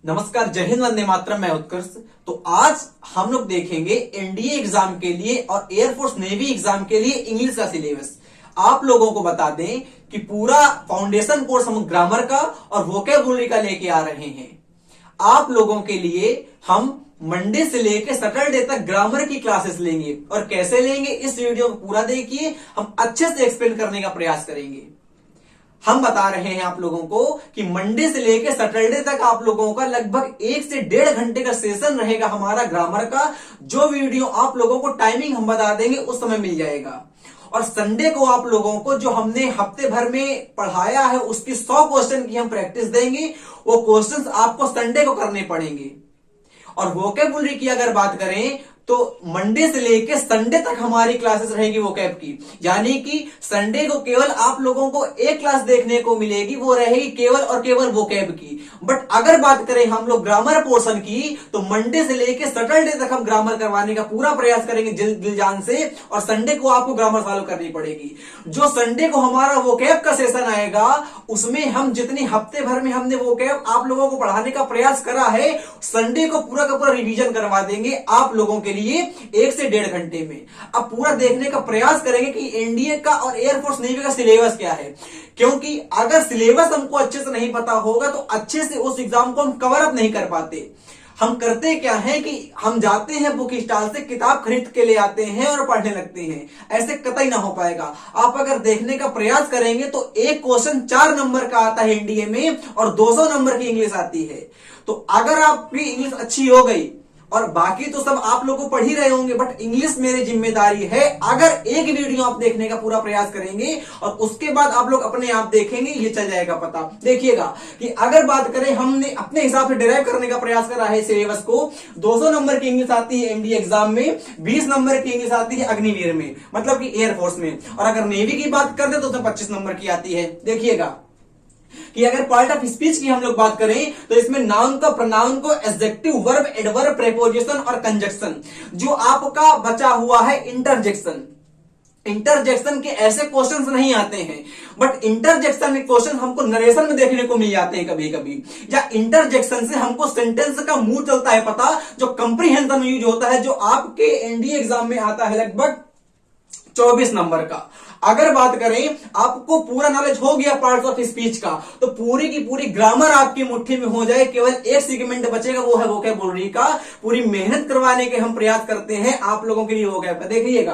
नमस्कार, जय हिंद, वंदे मातरम। मैं उत्कर्ष। तो आज हम लोग देखेंगे एनडीए एग्जाम के लिए और एयरफोर्स नेवी एग्जाम के लिए इंग्लिश का सिलेबस। आप लोगों को बता दें कि पूरा फाउंडेशन कोर्स हम ग्रामर का और वोकैबुलरी का लेके आ रहे हैं। आप लोगों के लिए हम मंडे से लेकर सैटरडे तक ग्रामर की क्लासेस लेंगे और कैसे लेंगे इस वीडियो को पूरा देखिए। हम अच्छे से एक्सप्लेन करने का प्रयास करेंगे। हम बता रहे हैं आप लोगों को कि मंडे से लेकर सैटरडे तक आप लोगों का लगभग 1 से 1.5 घंटे का सेशन रहेगा हमारा ग्रामर का। जो वीडियो आप लोगों को टाइमिंग हम बता देंगे उस समय मिल जाएगा। और संडे को आप लोगों को जो हमने हफ्ते भर में पढ़ाया है उसकी 100 क्वेश्चन की हम प्रैक्टिस देंगे। वो क्वेश्चंस आपको संडे को करने पड़ेंगे। और वोकैबुलरी की अगर बात करें तो मंडे से लेकर संडे तक हमारी क्लासेस रहेगी वोकैब की। यानी कि संडे को केवल आप लोगों को एक क्लास देखने को मिलेगी, वो रहेगी केवल और केवल वोकैब की। बट अगर बात करें हम लोग ग्रामर पोर्शन की तो मंडे से लेकर सैटरडे तक हम ग्रामर करवाने का पूरा प्रयास करेंगे दिल जान से। और संडे को आपको ग्रामर सॉल्व करनी पड़ेगी। जो संडे को हमारा वोकैब का सेशन आएगा उसमें हम जितनी हफ्ते भर में हमने वोकैब आप लोगों को पढ़ाने का प्रयास करा है, संडे को पूरा का पूरा रिवीजन करवा देंगे आप लोगों के लिए 1 से 1.5 घंटे में। अब पूरा देखने का प्रयास करेंगे कि एनडीए का और एयरफोर्स नेवी का सिलेबस क्या है। क्योंकि अगर सिलेबस हमको अच्छे से नहीं पता होगा तो अच्छे से उस एग्जाम को हम कवर अप नहीं कर पाते। हम करते क्या है कि हम जाते हैं बुक स्टॉल से किताब खरीद के ले आते हैं और पढ़ने लगते हैं। ऐसे कतई ना हो पाएगा। आप अगर देखने का प्रयास करेंगे तो एक क्वेश्चन 4 नंबर का आता है एनडीए में और 200 नंबर की इंग्लिश आती है। तो अगर आपकी इंग्लिश अच्छी हो गई और बाकी तो सब आप लोग को पढ़ ही रहे होंगे, बट इंग्लिश मेरी जिम्मेदारी है। अगर एक वीडियो आप देखने का पूरा प्रयास करेंगे और उसके बाद आप लोग अपने आप देखेंगे, ये चल जाएगा पता। देखिएगा कि अगर बात करें हमने अपने हिसाब से डिराइव करने का प्रयास करा है सिलेबस को। 200 नंबर की इंग्लिश आती है एनडीए एग्जाम में, 20 नंबर की इंग्लिश आती है अग्निवीर में, मतलब कि एयरफोर्स में। और अगर नेवी की बात करते तो उसमें 25 नंबर की आती है। देखिएगा कि अगर पार्ट ऑफ स्पीच की हम लोग बात करें तो इसमें नाउन को, प्रोनाउन को, एडजेक्टिव, वर्ब, एडवर्ब, प्रीपोजिशन और कंजक्शन। जो आपका बचा हुआ है इंटरजेक्शन। इंटरजेक्शन के ऐसे क्वेश्चंस नहीं आते हैं, बट इंटरजेक्शन के क्वेश्चन हमको नरेशन में देखने को मिल जाते हैं कभी कभी। या इंटरजेक्शन से हमको सेंटेंस का मूड चलता है पता, जो कंप्रीहेंशन यूज होता है, जो आपके एनडीए एग्जाम में आता है लगभग 24 नंबर का। अगर बात करें आपको पूरा नॉलेज हो गया पार्ट्स ऑफ स्पीच का तो पूरी की पूरी ग्रामर आपकी मुट्ठी में हो जाए। केवल एक सेगमेंट बचेगा, वो है वोकैबुलरी का। पूरी मेहनत करवाने के हम प्रयास करते हैं आप लोगों के लिए वोकैब। देखिएगा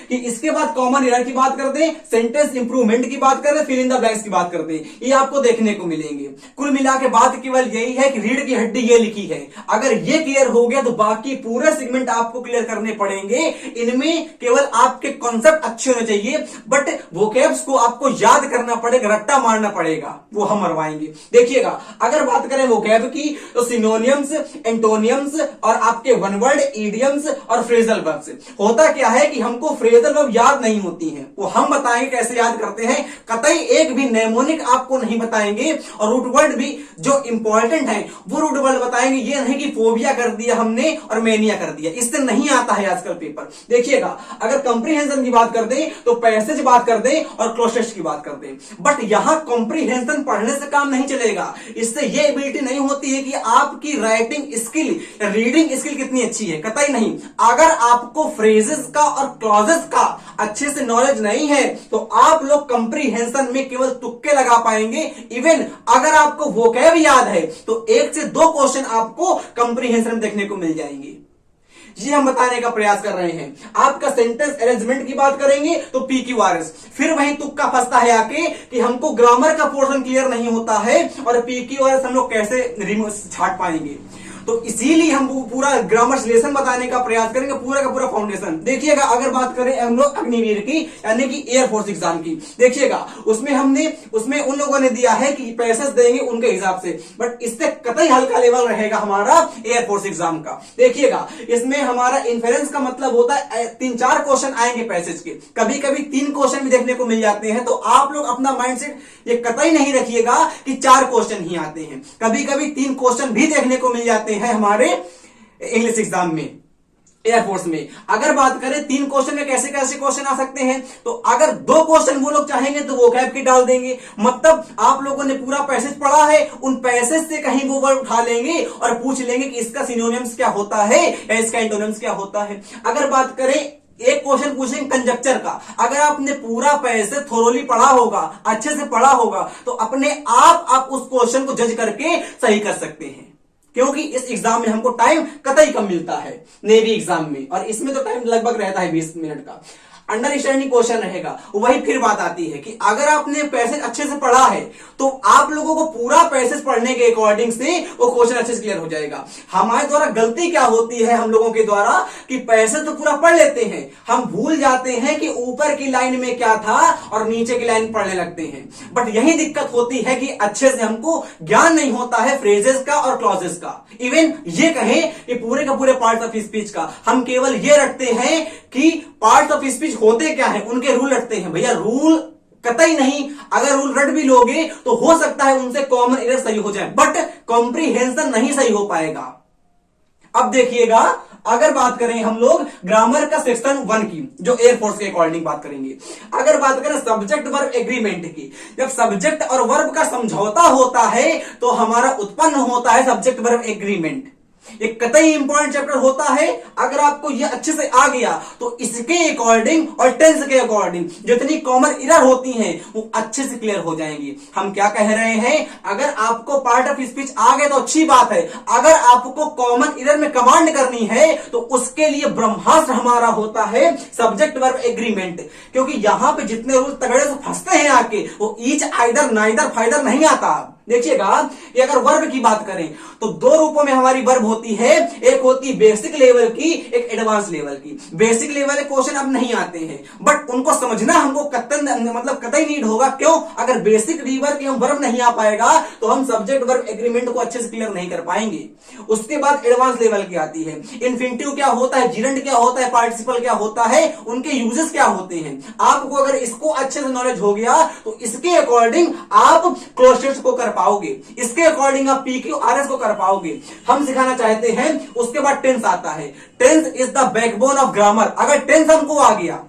कि इसके बाद कॉमन एरर की बात करते हैं, सेंटेंस इंप्रूवमेंट की बात करते हैं, फिल इन द ब्लैंक्स की बात करते हैं। ये आपको देखने को मिलेंगे। कुल मिला के बात केवल यही है कि रीढ़ की हड्डी ये लिखी है। अगर ये क्लियर हो गया तो बाकी पूरे सेगमेंट आपको क्लियर करने पड़ेंगे। इनमें केवल आपके कॉन्सेप्ट अच्छे होने चाहिए, बट वोकैब्स को आपको याद करना पड़ेगा, रट्टा मारना पड़ेगा, वो हम मरवाएंगे। देखिएगा अगर बात करें वोकैब की तो सिनोनियम्स, एंटोनियम्स और आपके वन वर्ड, इडियम्स और फ्रेजल वर्ब्स। होता क्या है कि हमको फ्रेजल वर्ब याद नहीं होती हैं, वो हम बताएंगे कैसे याद करते हैं। कतई एक भी नेमोनिक आपको नहीं बताएंगे और रूट वर्ड भी जो इंपॉर्टेंट है वो रूट वर्ड बताएंगे। ये नहीं कि फोबिया कर दिया हमने और मेनिया कर दिया, इससे नहीं आता है आजकल पेपर। देखिएगा अगर कंप्रीहेंशन की बात कर दें तो पैसेज बात कर दें और क्लोजेस्ट की बात कर दें, बट यहां कॉम्प्रीहेंशन पढ़ने से काम नहीं चलेगा। इससे यह एबिलिटी नहीं होती है कि आपकी राइटिंग स्किल, रीडिंग स्किल कितनी अच्छी है, कतई नहीं। अगर आपको फ्रेजेस का और क्लॉजेस का अच्छे से नॉलेज नहीं है तो आप लोग कॉम्प्रीहेंशन में केवल तुक्के लगा पाएंगे। इवन अगर आपको वोकैब याद है तो 1 से 2 क्वेश्चन आपको कॉम्प्रीहेंशन में देखने को मिल जाएंगे। ये हम बताने का प्रयास कर रहे हैं। आपका सेंटेंस अरेंजमेंट की बात करेंगे तो PQRS, फिर वहीं तुक्का फंसता है आके कि हमको ग्रामर का पोर्शन क्लियर नहीं होता है और PQRS हम लोग कैसे छाट पाएंगे। तो इसीलिए हम पूरा ग्रामर सिलेशन बताने का प्रयास करेंगे, पूरा का पूरा फाउंडेशन। देखिएगा अगर बात करें हम लोग अग्निवीर की यानी कि एयरफोर्स एग्जाम की, देखिएगा उसमें उन लोगों ने दिया है कि पैसेज देंगे उनके हिसाब से, बट इससे कतई हल्का लेवल रहेगा हमारा एयरफोर्स एग्जाम का। देखिएगा इसमें हमारा इन्फेरेंस का मतलब होता है 3-4 क्वेश्चन आएंगे पैसेज के, कभी कभी 3 क्वेश्चन भी देखने को मिल जाते हैं। तो आप लोग अपना माइंडसेट ये कतई नहीं रखिएगा कि 4 क्वेश्चन ही आते हैं, कभी कभी 3 क्वेश्चन भी देखने को मिल जाते हैं हमारे इंग्लिश एग्जाम में। एयरफोर्स में। अगर बात करें 3 क्वेश्चन में कैसे कैसे क्वेश्चन आ सकते हैं, तो अगर 2 क्वेश्चन वो लोग चाहेंगे तो वोकैब की डाल देंगे, मतलब आप लोगों ने पूरा पैसेज पढ़ा है, उन पैसेज से कहीं वो वर्ड उठा लेंगे और पूछ लेंगे कि इसका सिनोनिम्स क्या होता है या इसका एंटोनिम्स क्या होता है। अगर बात करें एक क्वेश्चन पूछेंगे कंजक्चर का, अगर आपने पूरा पैसेज थोरोली पढ़ा होगा, अच्छे से पढ़ा होगा, तो अपने आप उस क्वेश्चन को जज करके सही कर सकते हैं, क्योंकि इस एग्जाम में हमको टाइम कतई कम मिलता है नेवी एग्जाम में, और इसमें तो टाइम लगभग रहता है 20 मिनट का। अंडरस्टैंडिंग क्वेश्चन रहेगा। वही फिर बात आती है कि अगर आपने पैसेज अच्छे से पढ़ा है तो आप लोगों को पूरा पैसेज पढ़ने के अकॉर्डिंग से वो क्वेश्चन अच्छे से क्लियर हो जाएगा। हमारे द्वारा गलती क्या होती है हम लोगों के द्वारा कि पैसेज तो पूरा पढ़ लेते हैं, हम भूल जाते हैं कि ऊपर की लाइन में क्या था और नीचे की लाइन पढ़ने लगते हैं। बट यही दिक्कत होती है कि अच्छे से हमको ज्ञान नहीं होता है फ्रेजेस का और क्लॉजेस का। इवन ये कहें कि पूरे का पूरे पार्ट्स ऑफ स्पीच का हम केवल ये रखते हैं कि पार्ट्स ऑफ स्पीच होते क्या है, उनके रूल रखते हैं। भैया रूल कतई नहीं, अगर रूल रट भी लोगे तो हो सकता है उनसे कॉमन एरर सही हो जाए, बट कॉम्प्रिहेंशन नहीं सही हो पाएगा। अब देखिएगा, अगर बात करें हम लोग ग्रामर का सेक्शन 1 की, जो एयरफोर्स के अकॉर्डिंग बात करेंगे, अगर बात करें सब्जेक्ट वर्ब एग्रीमेंट की, जब सब्जेक्ट और वर्ब का समझौता होता है तो हमारा उत्पन्न होता है सब्जेक्ट वर्ब एग्रीमेंट। एक कतई इंपॉर्टेंट चैप्टर होता है। अगर आपको ये अच्छे से आ गया तो इसके अकॉर्डिंग और टेंस के अकॉर्डिंग जितनी कॉमन एरर होती हैं वो अच्छे से क्लियर हो जाएंगी। हम क्या कह रहे हैं, अगर आपको पार्ट ऑफ स्पीच आ गए तो अच्छी बात है, अगर आपको कॉमन एरर में कमांड करनी है तो उसके लिए ब्रह्मास्त्र हमारा होता है सब्जेक्ट वर्ब एग्रीमेंट, क्योंकि यहां पे जितने रूल तगड़े से फंसते हैं आके वो ईच आइदर नाइदर फाइदर नहीं आता। देखिएगा, ये अगर वर्ब की बात करें तो 2 रूपों में हमारी वर्ब होती है, एक होती है बेसिक लेवल की, एक एडवांस लेवल की। बेसिक लेवल के क्वेश्चन अब नहीं आते हैं, बट उनको समझना हमको कतई नीड होगा। क्यों? अगर बेसिक लेवल के हम वर्ब नहीं आ पाएगा तो हम सब्जेक्ट वर्ब एग्रीमेंट को अच्छे से क्लियर नहीं कर पाएंगे। उसके बाद एडवांस लेवल की आती है, इन्फिनिटिव क्या होता है, जिरेंट क्या होता है, पार्टिसिपल क्या होता है, उनके यूजेस क्या होते हैं। आपको अगर इसको अच्छे से नॉलेज हो गया तो इसके अकॉर्डिंग आप क्लोज को कर पाओगे, इसके अकॉर्डिंग आप PQRS को कर पाओगे। हम सिखाना चाहते हैं। उसके बाद टेंस आता है। Tense is the backbone of grammar. अगर टेंस हमको आ गया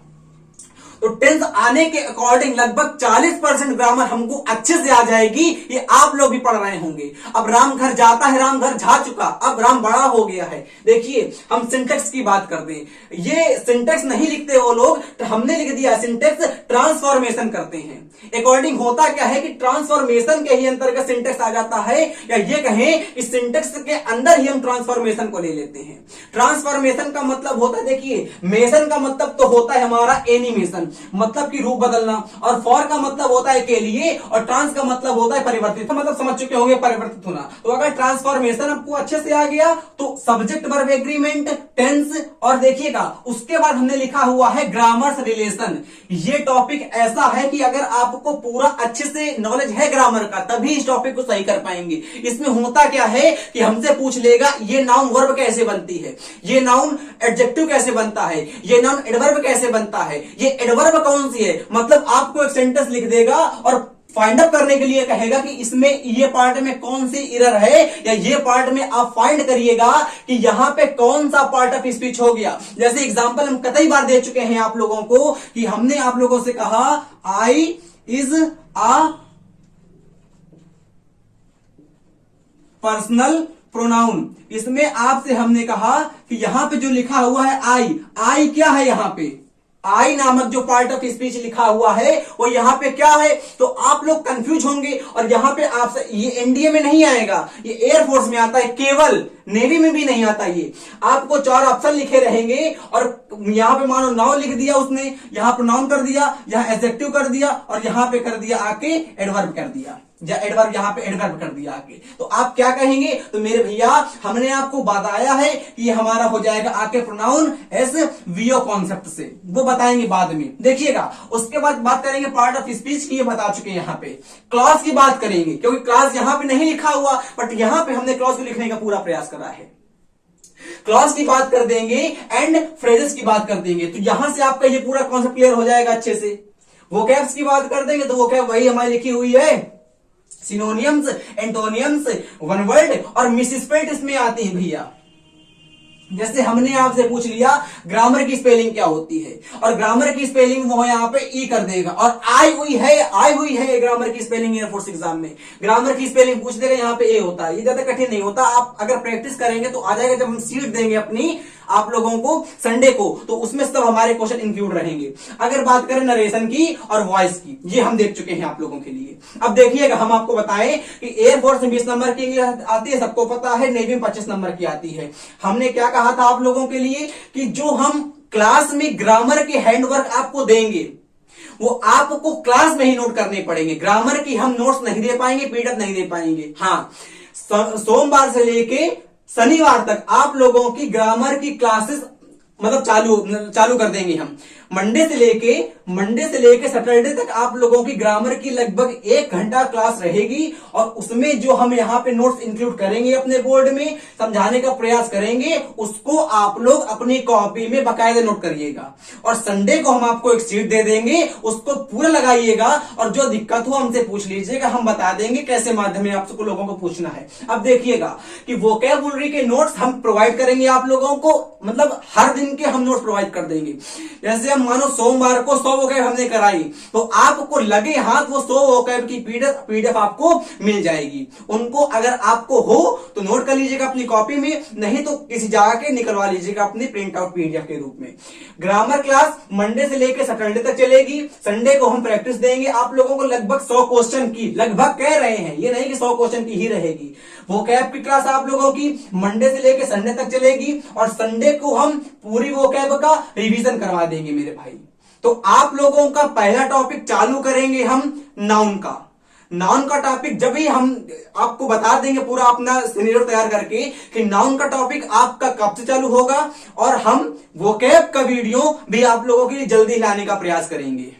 तो टेंस आने के अकॉर्डिंग लगभग 40% ग्रामर हमको अच्छे से आ जाएगी। ये आप लोग भी पढ़ रहे होंगे। अब राम घर जाता है, राम घर जा चुका, अब राम बड़ा हो गया है। देखिए, हम सिंटेक्स की बात करते हैं, ये सिंटेक्स नहीं लिखते वो लोग, तो हमने लिख दिया सिंटेक्स ट्रांसफॉर्मेशन करते हैं। अकॉर्डिंग होता क्या है कि ट्रांसफॉर्मेशन के ही अंतर्गत सिंटेक्स आ जाता है, या ये कहें कि सिंटेक्स के अंदर ही हम ट्रांसफॉर्मेशन को ले लेते हैं। ट्रांसफॉर्मेशन का मतलब होता है, देखिए, मेसन का मतलब तो होता है हमारा एनिमेशन, मतलब कि रूप बदलना, और फॉर का मतलब होता है के लिए, और ट्रांस का मतलब होता है परिवर्तित, मतलब समझ चुके होंगे परिवर्तित होना। तो अगर ट्रांसफॉर्मेशन आपको अच्छे से आ गया तो सब्जेक्ट वर्ब एग्रीमेंट, टेंस, और देखिएगा उसके बाद हमने लिखा हुआ है ग्रामर्स रिलेशन। ये टॉपिक ऐसा है कि अगर आपको पूरा अच्छे से नॉलेज है ग्रामर का तभी इस टॉपिक को सही कर पाएंगे। इसमें होता क्या है कि हमसे पूछ लेगा ये नाउन वर्ब कैसे बनती है, ये नाउन एडजेक्टिव कैसे बनता है, ये नाउन एडवर्ब कैसे बनता है, ये एडवर्ब कौन सी है। मतलब आपको एक सेंटेंस लिख देगा और फाइंड अप करने के लिए कहेगा कि इसमें ये पार्ट में कौन सी एरर है, या ये पार्ट में आप फाइंड करिएगा कि यहां पे कौन सा पार्ट ऑफ स्पीच हो गया। जैसे एग्जांपल हम कई बार दे चुके हैं आप लोगों को कि हमने आप लोगों से कहा I is a personal pronoun. इसमें आपसे हमने कहा कि यहां पे जो लिखा हुआ है आई क्या है, यहां पे आई नामक जो पार्ट ऑफ स्पीच लिखा हुआ है वो यहां पे क्या है, तो आप लोग कंफ्यूज होंगे। और यहां पे आपसे, ये एनडीए में नहीं आएगा, ये एयरफोर्स में आता है, केवल नेवी में भी नहीं आता। ये आपको 4 ऑप्शन लिखे रहेंगे और यहां पे मानो नाउन लिख दिया उसने, यहां पर नाउन कर दिया, यहां एडजेक्टिव कर दिया, और यहां पे कर दिया आके एडवर्ब कर दिया, एडवर्ब यहां पे एडवर्ब कर दिया आके। तो आप क्या कहेंगे, तो मेरे भैया हमने आपको बताया है कि ये हमारा हो जाएगा आके प्रोनाउन एस वीओ कॉन्सेप्ट से, वो बताएंगे बाद में। देखिएगा, उसके बाद बात करेंगे पार्ट ऑफ स्पीच की, ये बता चुके हैं। यहां पे क्लॉज की बात करेंगे, क्योंकि क्लॉज यहां पे नहीं लिखा हुआ, बट यहां पे हमने क्लॉज को लिखने का पूरा प्रयास करा है। क्लॉज की बात कर देंगे एंड फ्रेजेस की बात कर देंगे, तो यहां से आपका ये पूरा कॉन्सेप्ट क्लियर हो जाएगा अच्छे से। वोकैब्स की बात कर देंगे तो वोकैब वही हमारी लिखी हुई है, सिनोनियम्स, एंटोनियम्स, वन वर्ड और मिसस्पेल्ड इसमें आती है भैया। जैसे हमने आपसे पूछ लिया ग्रामर की स्पेलिंग क्या होती है, और ग्रामर की स्पेलिंग वो यहाँ पे ई कर देगा, और आई हुई है ग्रामर की स्पेलिंग एयरफोर्स एग्जाम में ग्रामर की स्पेलिंग पूछ देगा, यहाँ पे ए होता है। ये ज्यादा कठिन नहीं होता, आप अगर प्रैक्टिस करेंगे तो आ जाएगा। जब हम सीट देंगे अपनी आप लोगों को संडे को, तो उसमें सब हमारे क्वेश्चन इंक्लूड रहेंगे। अगर बात करें नरेशन की और वॉइस की, ये हम देख चुके हैं आप लोगों के लिए। अब देखिएगा, हम आपको बताएं कि एयरफोर्स में 20 नंबर की इंग्लिश आती है, सबको पता है। नेवी में 25 नंबर की आती है। हमने क्या कहा था आप लोगों के लिए कि जो हम क्लास में ग्रामर के हैंडवर्क आपको देंगे वो आपको क्लास में ही नोट करने पड़ेंगे। ग्रामर की हम नोट्स नहीं दे पाएंगे, पीडीएफ नहीं दे पाएंगे। हाँ, सोमवार से लेके शनिवार तक आप लोगों की ग्रामर की क्लासेस मतलब चालू कर देंगे हम। मंडे से लेके सैटरडे तक आप लोगों की ग्रामर की लगभग 1 घंटा क्लास रहेगी, और उसमें जो हम यहाँ पे नोट्स इंक्लूड करेंगे अपने बोर्ड में, समझाने का प्रयास करेंगे, उसको आप लोग अपनी कॉपी में बाकायदे नोट करिएगा। और संडे को हम आपको एक शीट दे देंगे, उसको पूरा लगाइएगा, और जो दिक्कत हो हमसे पूछ लीजिएगा, हम बता देंगे कैसे माध्यम में आप लोगों को पूछना है। अब देखिएगा कि वोकैबुलरी के नोट्स हम प्रोवाइड करेंगे आप लोगों को, मतलब हर दिन के हम नोट्स प्रोवाइड कर देंगे। जैसे हम मानो सोमवार को 100 वोकैब हमने कराई, तो आपको लगे हाथ वो 100 वोकैब की पीडीएफ आपको मिल जाएगी। उनको अगर आपको हो तो नोट कर लीजिएगा अपनी कॉपी में, नहीं तो किसी जगह के निकलवा लीजिएगा अपनी प्रिंट आउट पीडीएफ के रूप में। ग्रामर क्लास मंडे से लेकर सैटरडे तक चलेगी। संडे को हम प्रैक्टिस देंगे आप लोगों को लगभग 100 क्वेश्चन की, लगभग कह रहे हैं, ये नहीं कि 100 क्वेश्चन की ही रहेगी। वोकैब की क्लास आप लोगों की मंडे से लेकर संडे तक चलेगी, और संडे को हम पूरी वोकैब का रिवीजन करवा देंगे मेरे भाई। तो आप लोगों का पहला टॉपिक चालू करेंगे हम नाउन का। नाउन का टॉपिक जब ही हम आपको बता देंगे पूरा अपना सिनेरियो तैयार करके कि नाउन का टॉपिक आपका कब से चालू होगा, और हम वोकैब का वीडियो भी आप लोगों के लिए जल्दी लाने का प्रयास करेंगे।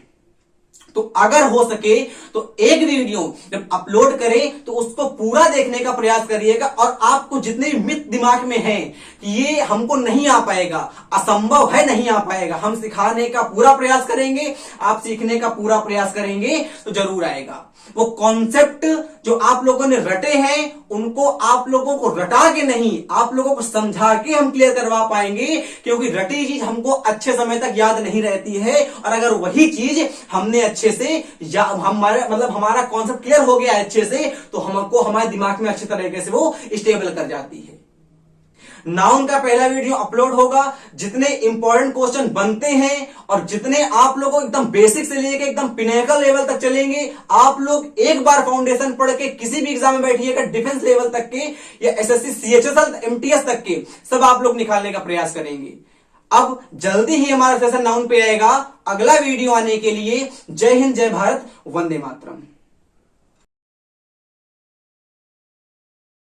तो अगर हो सके तो एक वीडियो जब अपलोड करें तो उसको पूरा देखने का प्रयास करिएगा, और आपको जितने भी मिथ दिमाग में है कि ये हमको नहीं आ पाएगा, असंभव है, नहीं आ पाएगा, हम सिखाने का पूरा प्रयास करेंगे, आप सीखने का पूरा प्रयास करेंगे तो जरूर आएगा। वो कॉन्सेप्ट जो आप लोगों ने रटे हैं उनको आप लोगों को रटा के नहीं, आप लोगों को समझा के हम क्लियर करवा पाएंगे, क्योंकि रटी चीज हमको अच्छे समय तक याद नहीं रहती है। और अगर वही चीज हमने अच्छे से हमारा कॉन्सेप्ट क्लियर हो गया अच्छे से, तो हमको हमारे दिमाग में अच्छे तरीके से वो स्टेबल कर जाती है। नाउन का पहला वीडियो अपलोड होगा। जितने इंपॉर्टेंट क्वेश्चन बनते हैं और जितने आप लोगों एकदम बेसिक से लेके एकदम पिनेकल लेवल तक चलेंगे, आप लोग एक बार फाउंडेशन पढ़ के किसी भी एग्जाम में बैठिएगा, डिफेंस लेवल तक के या एसएससी सीएचएसएल एमटीएस तक के, सब आप लोग निकालने का प्रयास करेंगे। अब जल्दी ही हमारा सेशन नाउन पे आएगा। अगला वीडियो आने के लिए जय हिंद, जय भारत, वंदे मातरम।